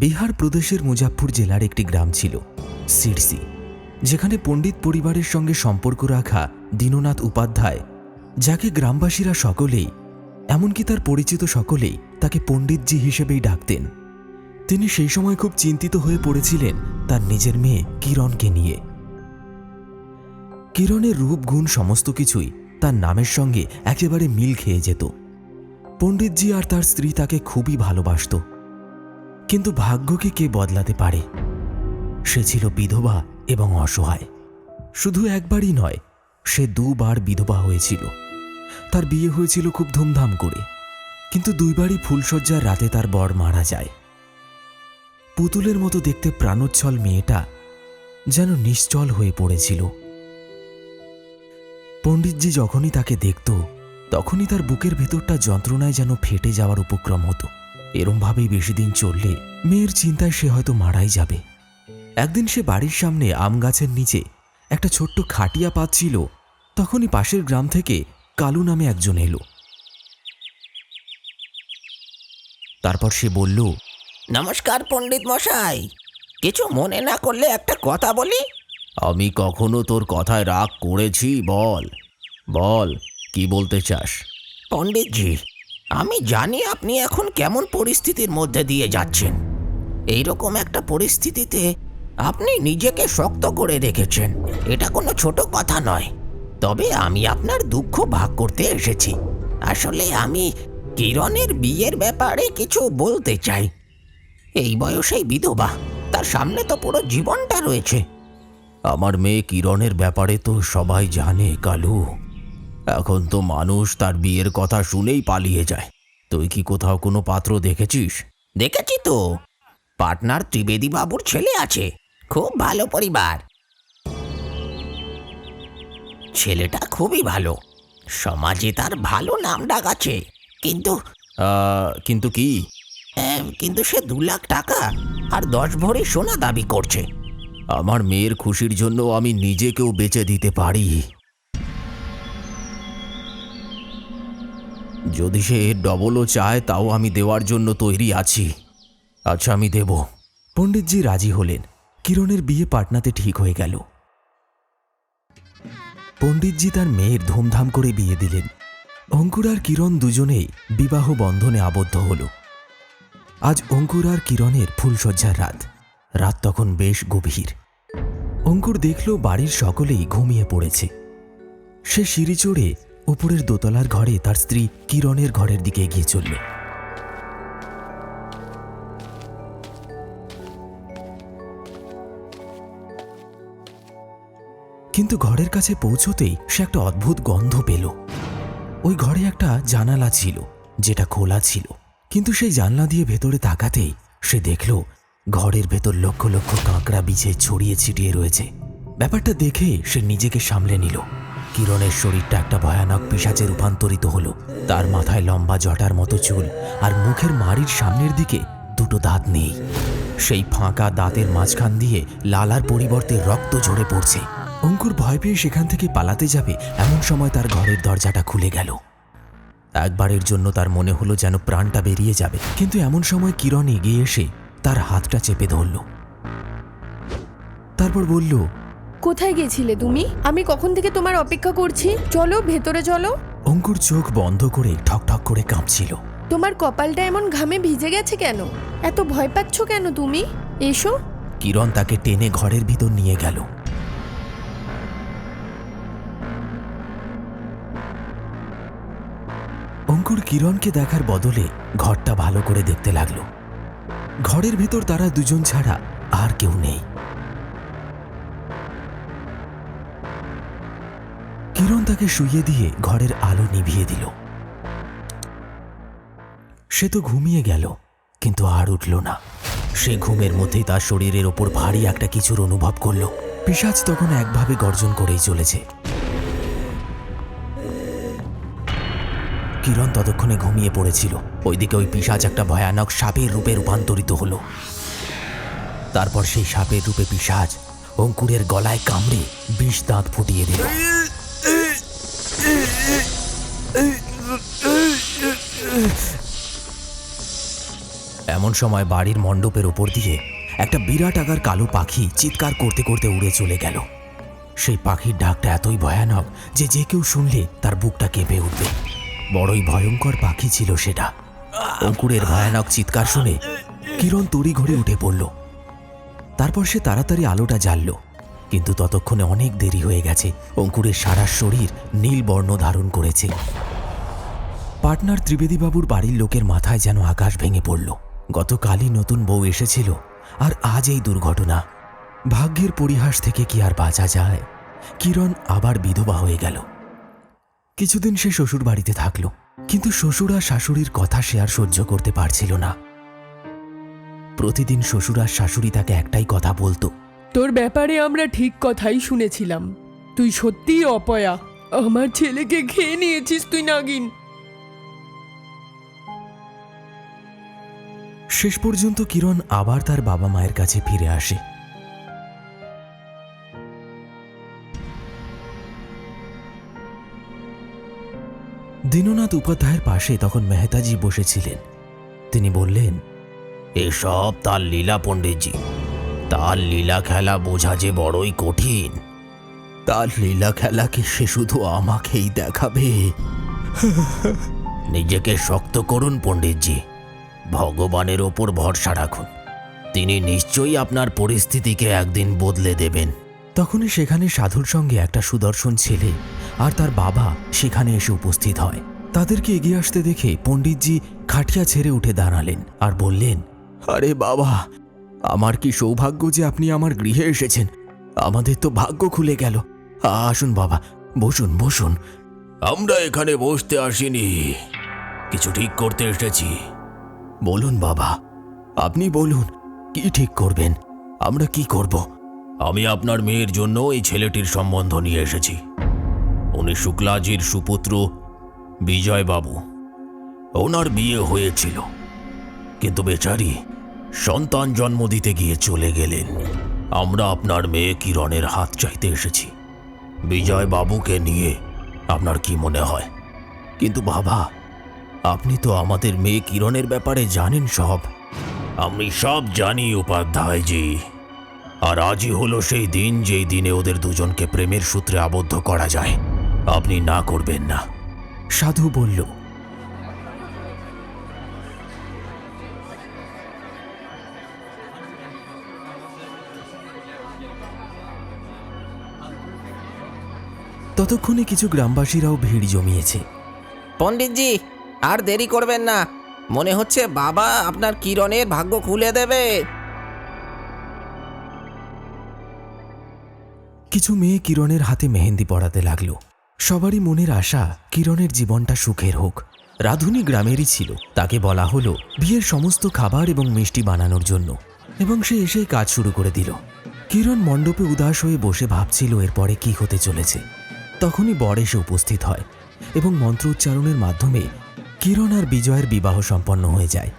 বিহার প্রদেশের মুজাফফর জেলার একটি গ্রাম ছিল সিরসি, যেখানে পণ্ডিত পরিবারের সঙ্গে সম্পর্ক রাখা দীননাথ উপাধ্যায়, যাকে গ্রামবাসীরা সকলেই, এমনকি তার পরিচিত সকলেই তাকে পণ্ডিতজি হিসেবেই ডাকতেন। তিনি সেই সময় খুব চিন্তিত হয়ে পড়েছিলেন তার নিজের মেয়ে কিরণকে নিয়ে। কিরণের রূপ গুণ সমস্ত কিছুই তার নামের সঙ্গে একেবারে মিল খেয়ে যেত। পণ্ডিতজি আর তার স্ত্রী তাকে খুবই ভালোবাসত, কিন্তু ভাগ্যকে কে বদলাতে পারে? সে ছিল বিধবা এবং অসহায়। শুধু একবারই নয়, সে দুবার বিধবা হয়েছিল। তার বিয়ে হয়েছিল খুব ধুমধাম করে, কিন্তু দুইবারই ফুলশয্যার রাতে তার বর মারা যায়। পুতুলের মতো দেখতে প্রাণোচ্ছল মেয়েটা যেন নিশ্চল হয়ে পড়েছিল। পণ্ডিতজি যখনই তাকে দেখত, তখনই তার বুকের ভেতরটা যন্ত্রণায় যেন ফেটে যাওয়ার উপক্রম হতো। এরমভাবেই বেশি দিন চললে মেয়ের চিন্তায় সে হয়তো মারাই যাবে। একদিন সে বাড়ির সামনে আম গাছের নিচে একটা ছোট্ট খাটিয়া পাচ্ছিল, তখনই পাশের গ্রাম থেকে কালু নামে একজন এলো। তারপর সে বলল, নমস্কার পণ্ডিত মশাই, কিছু মনে না করলে একটা কথা বলি। আমি কখনো তোর কথায় রাগ করেছি? বল বল, কি বলতে চাস? পণ্ডিতজি, আমি জানি আপনি এখন কেমন পরিস্থিতির মধ্যে দিয়ে যাচ্ছেন। এইরকম একটা পরিস্থিতিতে আপনি নিজেকে শক্ত করে রেখেছেন, এটা কোনো ছোট কথা নয়। তবে আমি আপনার দুঃখ ভাগ করতে এসেছি। আসলে আমি কিরণের বিয়ের ব্যাপারে কিছু বলতে চাই। এই বয়সেই বিধবা, তার সামনে তো পুরো জীবনটা রয়েছে। আমার মেয়ে কিরণের ব্যাপারে তো সবাই জানে কালু। এখন তো মানুষ তার বিয়ের কথা শুনেই পালিয়ে যায়। তুই কি কোথাও কোনো পাত্র দেখেছিস? দেখেছি তো, পাটনার ত্রিবেদী বাবুর ছেলে আছে, খুব ভালো পরিবার। ছেলেটা খুবই ভালো, সমাজে তার ভালো নাম ডাক আছে। কিন্তু কিন্তু কি? কিন্তু সে 2 লাখ টাকা আর 10 ভরি সোনা দাবি করছে। আমার মেয়ের খুশির জন্য আমি নিজেকেও বেচে দিতে পারি। যদি সে ডবলও চায়, তাও আমি দেওয়ার জন্য তৈরি আছি। আচ্ছা, আমি দেব। পণ্ডিতজি রাজি হলেন। কিরণের বিয়ে পাটনাতে ঠিক হয়ে গেল। পণ্ডিতজি তার মেয়ের ধুমধাম করে বিয়ে দিলেন। অঙ্কুর আর কিরণ দুজনেই বিবাহ বন্ধনে আবদ্ধ হল। আজ অঙ্কুর আর কিরণের ফুলশয্যার রাত। রাত তখন বেশ গভীর। অঙ্কুর দেখল বাড়ির সকলেই ঘুমিয়ে পড়েছে। সে সিঁড়ি চড়ে উপরের দোতলার ঘরে তার স্ত্রী কিরণের ঘরের দিকে এগিয়ে চলল। কিন্তু ঘরের কাছে পৌঁছতেই সে একটা অদ্ভুত গন্ধ পেল। ওই ঘরে একটা জানালা ছিল, যেটা খোলা ছিল। কিন্তু সেই জানলা দিয়ে ভেতরে তাকাতেই সে দেখল ঘরের ভেতর লক্ষ লক্ষ কাঁকড়া বিছে ছড়িয়ে ছিটিয়ে রয়েছে। ব্যাপারটা দেখে সে নিজেকে সামলে নিল। কিরণের শরীরটা একটা ভয়ানক পিশাচে রূপান্তরিত হলো। তার মাথায় লম্বা জটার মতো চুল, আর মুখের মাড়ির সামনের দিকে 2টো দাঁত নেই। সেই ফাঁকা দাঁতের মাঝখান দিয়ে লালার পরিবর্তে রক্ত ঝরে পড়ছে। অঙ্কুর ভয় পেয়ে সেখান থেকে পালাতে যাবে, এমন সময় তার ঘরের দরজাটা খুলে গেল। একবারের জন্য তার মনে হলো যেন প্রাণটা বেরিয়ে যাবে, কিন্তু এমন সময় কিরণ এগিয়ে এসে তার হাতটা চেপে ধরল। তারপর বলল, কোথায় গেছিলে তুমি? আমি কখন থেকে তোমার অপেক্ষা করছি, চলো ভেতরে চলো। অঙ্কুর চোখ বন্ধ করে ঠকঠক করে কাঁপছিল। তোমার কপালটা এমন ঘামে ভিজে গেছে কেন? এত ভয় পাচ্ছ কেন তুমি? এসো। কিরণ তাকে টেনে ঘরের ভিতর নিয়ে গেল। অঙ্কুর কিরণকে দেখার বদলে ঘরটা ভালো করে দেখতে লাগলো। ঘরের ভেতর তারা দুজন ছাড়া আর কেউ নেই। কিরণ তাকে শুইয়ে দিয়ে ঘরের আলো নিভিয়ে দিল। সে তো ঘুমিয়ে গেল, কিন্তু আর উঠল না। সে ঘুমের মধ্যেই তার শরীরের ওপর ভারী একটা কিছুর অনুভব করল। পিশাচ তখন একভাবে গর্জন করেই চলেছে। কিরণ ততক্ষণে ঘুমিয়ে পড়েছিল। ওইদিকে ওই পিশাচ একটা ভয়ানক সাপের রূপে রূপান্তরিত হলো। তারপর সেই সাপের রূপে পিশাচ অঙ্কুরের গলায় কামড়ে বিষ দাঁত ফুটিয়ে দিল। এমন সময় বাড়ির মণ্ডপের ওপর দিয়ে একটা বিরাট আকার কালো পাখি চিৎকার করতে করতে উড়ে চলে গেল। সেই পাখির ডাকটা এতই ভয়ানক যে যে কেউ শুনলে তার বুকটা কেঁপে উঠবে। বড়ই ভয়ঙ্কর পাখি ছিল সেটা। অঙ্কুরের ভয়ানক চিৎকার শুনে কিরণ তড়িঘড়ি উঠে পড়ল। তারপর সে তাড়াতাড়ি আলোটা জ্বালল, কিন্তু ততক্ষণে অনেক দেরি হয়ে গেছে। অঙ্কুরের সারা শরীর নীল বর্ণ ধারণ করেছে। পার্টনার ত্রিবেদীবাবুর বাড়ির লোকের মাথায় যেন আকাশ ভেঙে পড়ল। গতকালই নতুন বউ এসেছিল, আর আজ এই দুর্ঘটনা। ভাগ্যের পরিহাস থেকে কি আর বাঁচা যায়? কিরণ আবার বিধবা হয়ে গেল। কিছুদিন সে শ্বশুর বাড়িতে থাকল, কিন্তু শ্বশুর আর শাশুড়ির কথা সে আর সহ্য করতে পারছিল না। প্রতিদিন শ্বশুর আর শাশুড়ি তাকে একটাই কথা বলতো, তোর ব্যাপারে আমরা ঠিক কথাই শুনেছিলাম। তুই সত্যিই অপয়া। আমার ছেলেকে খেয়ে নিয়েছিস তুই, নাগিন। শেষ পর্যন্ত কিরণ আবার তার বাবা মায়ের কাছে ফিরে আসে। দীননাথ উপাধ্যায়ের পাশে তখন মেহতাজি বসেছিলেন। তিনি বললেন, এসব তার লীলা পণ্ডিতজি। তার লীলা খেলা বোঝা যে বড়ই কঠিন। তার লীলা খেলা কি সে শুধু আমাকেই দেখাবে? নিজেকে শক্ত করুন পণ্ডিতজি, ভগবানের ওপর ভরসা রাখুন। তিনি নিশ্চয়ই আপনার পরিস্থিতিকে একদিন বদলে দেবেন। তখনই সেখানে সাধুর সঙ্গে একটা সুদর্শন ছেলে আর তার বাবা সেখানে এসে উপস্থিত হয়। তাদেরকে এগিয়ে আসতে দেখে পণ্ডিতজি খাটিয়া ছেড়ে উঠে দাঁড়ালেন আর বললেন, আরে বাবা, আমার কি সৌভাগ্য যে আপনি আমার গৃহে এসেছেন। আমাদের তো ভাগ্য খুলে গেল। আসুন বাবা, বসুন বসুন। আমরা এখানে বসতে আসিনি, কিছু ঠিক করতে এসেছি। বলুন বাবা, আপনি বলুন, কি ঠিক করবেন? আমরা কি করব? আমি আপনার মেয়ের জন্য এই ছেলেটির সম্বন্ধ নিয়ে এসেছি। উনি শুক্লাজির সুপুত্র বিজয়বাবু। ওনার বিয়ে হয়েছিল, কিন্তু বেচারি সন্তান জন্ম দিতে গিয়ে চলে গেলেন। আমরা আপনার মেয়ে কিরণের হাত চাইতে এসেছি। বিজয়বাবুকে নিয়ে আপনার কি মনে হয়? কিন্তু বাবা, আপনি তো আমাদের মেয়ে কিরণের ব্যাপারে জানেন সব। আমি সব জানি উপাধ্যায়জি, আর আজই হলো সেই দিন যেই দিনে ওদের দুজনকে প্রেমের সূত্রে আবদ্ধ করা যায়। আপনি না করবেন না। সাধু বলল, ততক্ষণে কিছু গ্রামবাসীরাও ভিড় জমিয়েছে। পণ্ডিতজি, আর দেরি করবেন না। মনে হচ্ছে বাবা আপনার কিরণের ভাগ্য খুলে দেবে। কিছু মেয়ে কিরণের হাতে মেহেন্দি পড়াতে লাগলো। সবারই মনের আশা কিরণের জীবনটা সুখের হোক। রাধুনী গ্রামেরই ছিল। তাকে বলা হলো বিয়ের সমস্ত খাবার এবং মিষ্টি বানানোর জন্য, এবং সে এসেই কাজ শুরু করে দিল। কিরণ মণ্ডপে উদাস হয়ে বসে ভাবছিল এরপরে কি হতে চলেছে। তখনই বর এসে উপস্থিত হয় এবং মন্ত্র উচ্চারণের মাধ্যমে কিরণ আর বিজয়ের বিবাহ সম্পন্ন হয়ে যায়।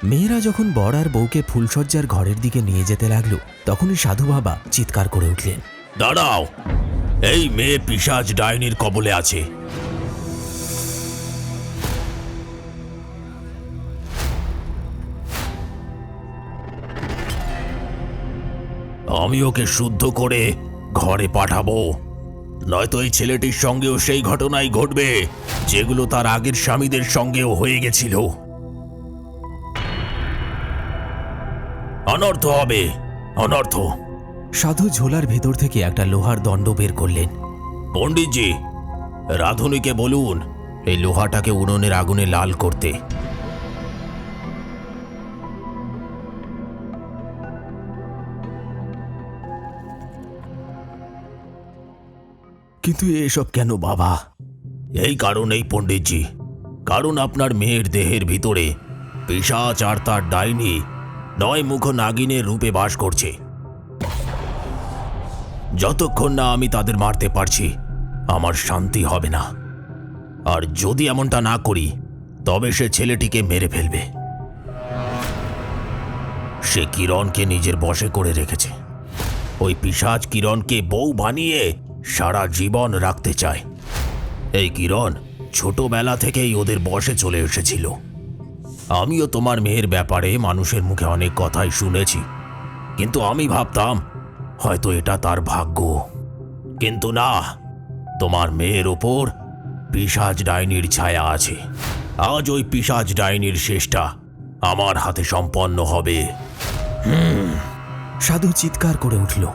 মেয়েরা যখন বর আর বউকে ফুলশয্যার ঘরের দিকে নিয়ে যেতে লাগলো, তখনই সাধু বাবা চিৎকার করে উঠলেন, দাঁড়াও, এই মেয়ে পিশাচ ডাইনির কবলে আছে। আমি ওকে শুদ্ধ করে ঘরে পাঠাবো, নয়তো এই ছেলেটির সঙ্গেও সেই ঘটনাই ঘটবে যেগুলো তার আগের স্বামীদের সঙ্গেও হয়ে গেছিল। অনর্থ হবে, অনর্থ। সাধু ঝোলার ভেতর থেকে একটা লোহার দণ্ড বের করলেন। পণ্ডিতজি, রাধুনীকে বলুন এই লোহাটাকে উনুনের আগুনে লাল করতে। কিন্তু এসব কেন বাবা? এই কারণেই পণ্ডিতজি, কারণ আপনার মেয়ের দেহের ভিতরে পিশাচ আর তার ডাইনি 9 মুখ নাগিনের রূপে বাস করছে। যতক্ষণ না আমি তাদের মারতে পারছি আমার শান্তি হবে না। আর যদি এমনটা না করি তবে সে ছেলেটিকে মেরে ফেলবে। সে কিরণকে নিজের বশে করে রেখেছে। ওই পিশাচ কিরণকে বউ বানিয়ে সারা জীবন রাখতে চায়। এই কিরণ ছোটবেলা থেকেই ওদের বশে চলে এসেছিল। আমিও তোমার মেয়ের ব্যাপারে মানুষের মুখে অনেক কথাই শুনেছি, কিন্তু আমি ভাবতাম হয়তো এটা তার ভাগ্য। কিন্তু না, তোমার মেয়ের ওপর পিশাচ ডাইনির ছায়া আছে। আজ ওই পিশাচ ডাইনির শেষটা আমার হাতে সম্পন্ন হবে। সাধু চিৎকার করে উঠল।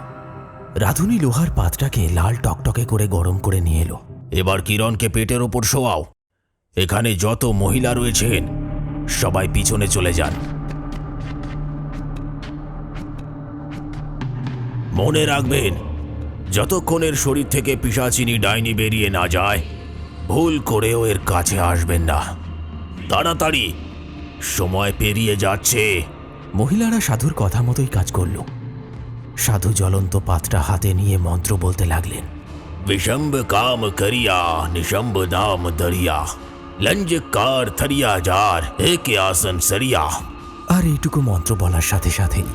রাধুনি লোহার পাতটাকে লাল টকটকে করে গরম করে নিয়ে এলো। এবার কিরণকে পেটের ওপর শোয়াও। এখানে যত মহিলা রয়েছেন সবাই পিছনে চলে যান। মনে রাখবেন, যতক্ষণের শরীর থেকে পিশাচিনী ডাইনি বেরিয়ে না যায়, ভুল করেও এর কাছে আসবেন না। তাড়াতাড়ি, সময় পেরিয়ে যাচ্ছে। মহিলারা সাধুর কথা মতোই কাজ করল। সাধু জ্বলন্ত পাতটা হাতে নিয়ে মন্ত্র বলতে লাগলেন। विशंब काम करिया निशंब दाम दरिया लंज कार थरिया जार एक आसन सरिया। আর এইটুকু মন্ত্র বলার সাথে সাথেই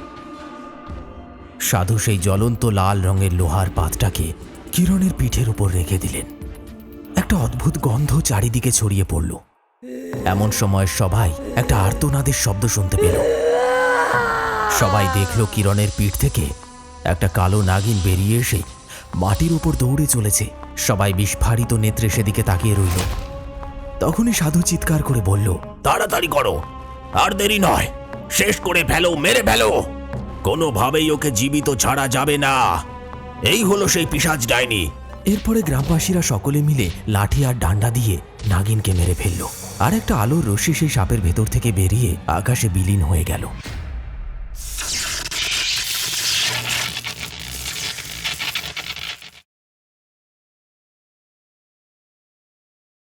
সাধু সেই জ্বলন্ত লাল রঙের লোহার পাতটাকে কিরণের পিঠের উপর রেখে দিলেন। একটা অদ্ভুত গন্ধ চারিদিকে ছড়িয়ে পড়ল। এমন সময় সবাই একটা আর্তনাদের শব্দ শুনতে পেল। সবাই দেখল কিরণের পিঠ থেকে একটা কালো নাগিন বেরিয়ে এসে মাটির উপর দৌড়ে চলেছে। সবাই বিস্ফারিত নেত্রে সেদিকে তাকিয়ে রইল। তখনই সাধু চিৎকার করে বলল, তাড়াতাড়ি করো, আর দেরি নয়, শেষ করে ফেলো, মেরে ফেলো। কোনোভাবেই ওকে জীবিত ছাড়া যাবে না। এই হলো সেই পিশাচ ডাইনি। এরপরে গ্রামবাসীরা সকলে মিলে লাঠি আর ডান্ডা দিয়ে নাগিনকে মেরে ফেলল। আর একটা আলোর রশ্মি সেই সাপের ভেতর থেকে বেরিয়ে আকাশে বিলীন হয়ে গেল।